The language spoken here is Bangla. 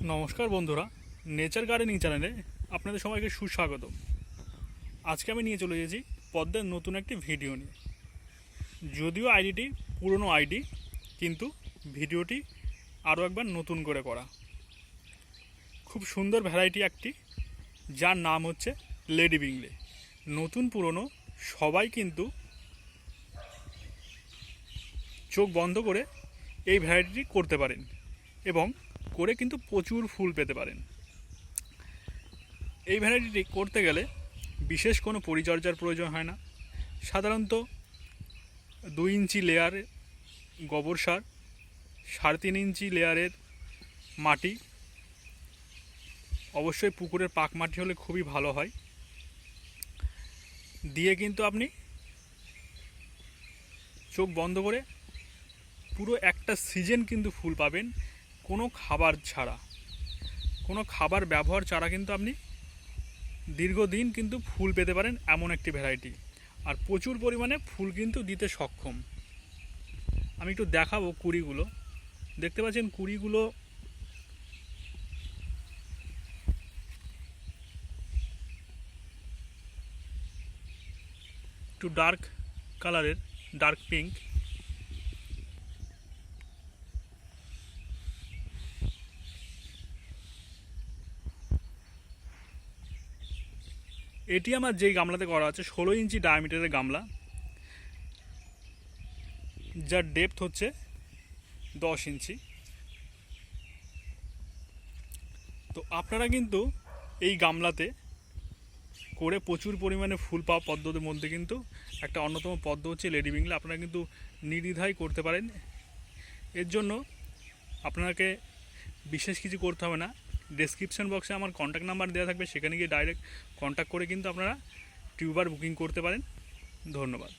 নমস্কার বন্ধুরা, নেচার গার্ডেনিং চ্যানেলে আপনাদের সবাইকে সুস্বাগত। আজকে আমি নিয়ে চলে এসেছি পদ্মের নতুন একটি ভিডিও নিয়ে। যদিও আইডিটি পুরনো আইডি, কিন্তু ভিডিওটি আরও একবার নতুন করে করা। খুব সুন্দর ভ্যারাইটি একটি, যার নাম হচ্ছে লেডি বিংলে। নতুন পুরনো সবাই কিন্তু চোখ বন্ধ করে এই ভ্যারাইটিটি করতে পারেন এবং করে কিন্তু প্রচুর ফুল পেতে পারেন। এই ভ্যারাইটিটি করতে গেলে বিশেষ কোনো পরিচর্যার প্রয়োজন হয় না। সাধারণত 2 ইঞ্চি লেয়ার গোবর সার, 3.5 ইঞ্চি লেয়ারের মাটি, অবশ্যই পুকুরের পাক মাটি হলে খুবই ভালো হয়, দিয়ে কিন্তু আপনি চোখ বন্ধ করে পুরো একটা সিজন কিন্তু ফুল পাবেন, কোনো খাবার ছাড়া, কোনো খাবার ব্যবহার ছাড়া কিন্তু আপনি দীর্ঘদিন কিন্তু ফুল পেতে পারেন। এমন একটি ভ্যারাইটি, আর প্রচুর পরিমাণে ফুল কিন্তু দিতে সক্ষম। আমি একটু দেখাবো কুড়িগুলো। দেখতে পাচ্ছেন কুড়িগুলো একটু ডার্ক কালারের, ডার্ক পিঙ্ক। এটি আমার যেই গামলাতে করা আছে 16 ইঞ্চি ডায়ামিটারের গামলা, যার ডেপথ হচ্ছে 10 ইঞ্চি। তো আপনারা কিন্তু এই গামলাতে করে প্রচুর পরিমাণে ফুল পাওয়া পদ্ধতির মধ্যে কিন্তু একটা অন্যতম পদ্ম হচ্ছে লেডি বিংলে। আপনারা কিন্তু নির্দ্বিধায় করতে পারেন। এর জন্য আপনাকে বিশেষ কিছু করতে হবে না। ডেসক্রিপশন বক্সে আমার কন্ট্যাক্ট নাম্বার দেওয়া থাকবে, সেখানে গিয়ে ডাইরেক্ট কন্ট্যাক্ট করে কিন্তু আপনারা টিউবার বুকিং করতে পারেন। ধন্যবাদ।